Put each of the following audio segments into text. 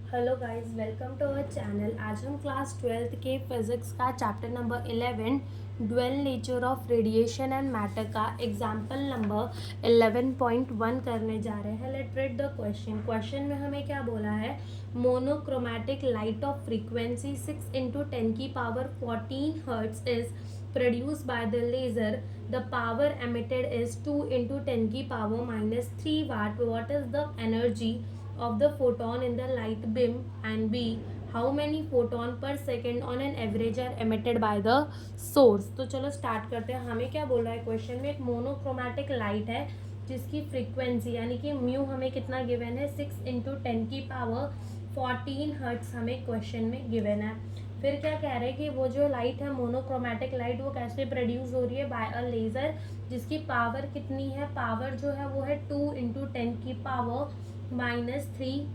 Hello guys, welcome to our channel. आज हम class 12th के फिजिक्स का chapter number 11 dual nature of radiation and matter का example number 11.1 करने जा रहे हैं। लेट रीड द क्वेश्चन में हमें क्या बोला है। Monochromatic light of frequency 6 into 10 की power 14 hertz is produced by the laser. The power emitted is 2 into 10 की power minus 3 watt. What is the energy of the photon in the light beam? And B, how many photon per second on an average are emitted by the source? तो चलो start करते हैं। हमें क्या बोला है question में, एक मोनोक्रोमैटिक लाइट है जिसकी फ्रीक्वेंसी यानी कि म्यू हमें कितना गिवन है, 6 इंटू 10 की पावर 14 हर्ट्स हमें क्वेश्चन में गिवन है। फिर क्या कह रहे हैं कि वो जो लाइट है मोनोक्रोमैटिक लाइट वो कैसे प्रोड्यूस हो रही है, बाय अ लेज़र, जिसकी पावर कितनी है, पावर जो है वो है 2 इंटू 10 की पावर माइनस 3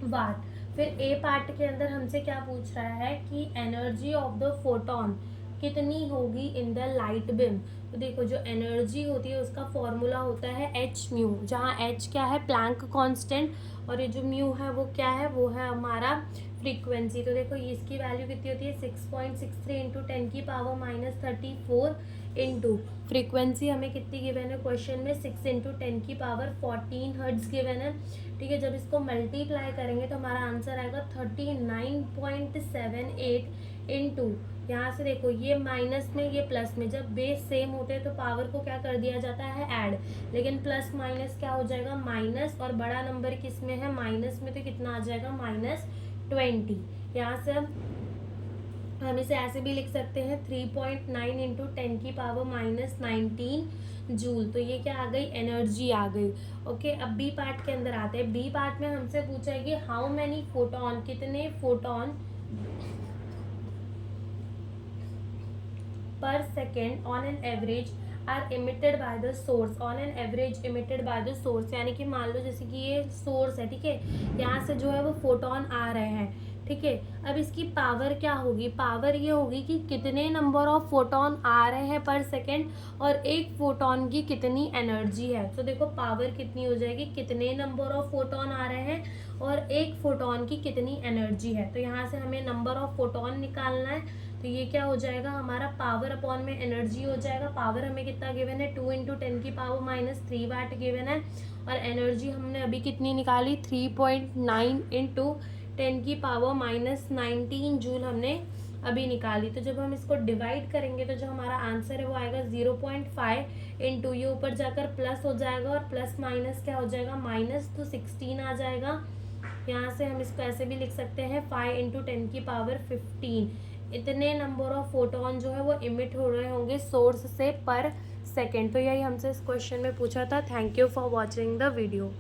वाट। फिर ए पार्ट के अंदर हमसे क्या पूछ रहा है कि एनर्जी ऑफ द फोटोन कितनी होगी इन द लाइट बिम। तो देखो, जो एनर्जी होती है उसका फॉर्मूला होता है एच म्यू, जहाँ एच क्या है, प्लैंक कांस्टेंट, और ये जो म्यू है वो क्या है, वो है हमारा फ्रीक्वेंसी। तो देखो इसकी वैल्यू कितनी होती है, 6.63 इंटू 10 की पावर माइनस 34 इंटू फ्रीक्वेंसी हमें कितनी गिवन है क्वेश्चन में, 6 इंटू 10 की पावर 14 हर्ट्ज गिवन है। ठीक है, जब इसको मल्टीप्लाई करेंगे तो हमारा आंसर आएगा 39.78 इंटू, यहाँ से देखो ये माइनस में ये प्लस में, जब बेस सेम होते हैं तो पावर को क्या कर दिया जाता है, ऐड, लेकिन प्लस माइनस क्या हो जाएगा, माइनस, और बड़ा नंबर किस में है, माइनस में, तो कितना आ जाएगा, -20। यहाँ से हम इसे ऐसे भी लिख सकते हैं 3.9 इंटू 10 की पावर माइनस 19 जूल। तो ये क्या आ गई, एनर्जी आ गई। ओके, अब बी पार्ट के अंदर आते हैं। बी पार्ट में हमसे पूछा है कि हाउ मैनी फोटोन, कितने photon per second on an average are emitted by the source, on an average emitted by the source, यानी कि मान लो जैसे कि ये सोर्स है, ठीक है, यहाँ से जो है वो फोटोन आ रहे हैं, ठीक है। अब इसकी पावर क्या होगी, पावर ये होगी कि कितने नंबर ऑफ फोटोन आ रहे हैं पर सेकेंड और एक फोटोन की कितनी एनर्जी है। तो देखो पावर कितनी हो जाएगी, कितने नंबर ऑफ फोटोन आ रहे हैं और एक फोटोन की कितनी एनर्जी है। तो यहाँ से हमें नंबर ऑफ फोटोन निकालना है। तो ये क्या हो जाएगा, हमारा पावर अपॉन में एनर्जी हो जाएगा। पावर हमें कितना गिवन है, 2 इंटू 10 की पावर माइनस 3 वाट गिवन है, और एनर्जी हमने अभी कितनी निकाली, 3.9 इंटू 10 की पावर माइनस 19 जूल हमने अभी निकाली। तो जब हम इसको डिवाइड करेंगे तो जो हमारा आंसर है वो आएगा 0.5 इंटू, ये ऊपर जाकर प्लस हो जाएगा और प्लस माइनस क्या हो जाएगा, माइनस, तो 16 आ जाएगा। यहाँ से हम इसको ऐसे भी लिख सकते हैं 5 इंटू 10 की पावर 15। इतने नंबर ऑफ फोटोन जो है वो इमिट हो रहे होंगे सोर्स से पर सेकेंड। तो यही हमसे इस क्वेश्चन में पूछा था। Thank you for watching the video.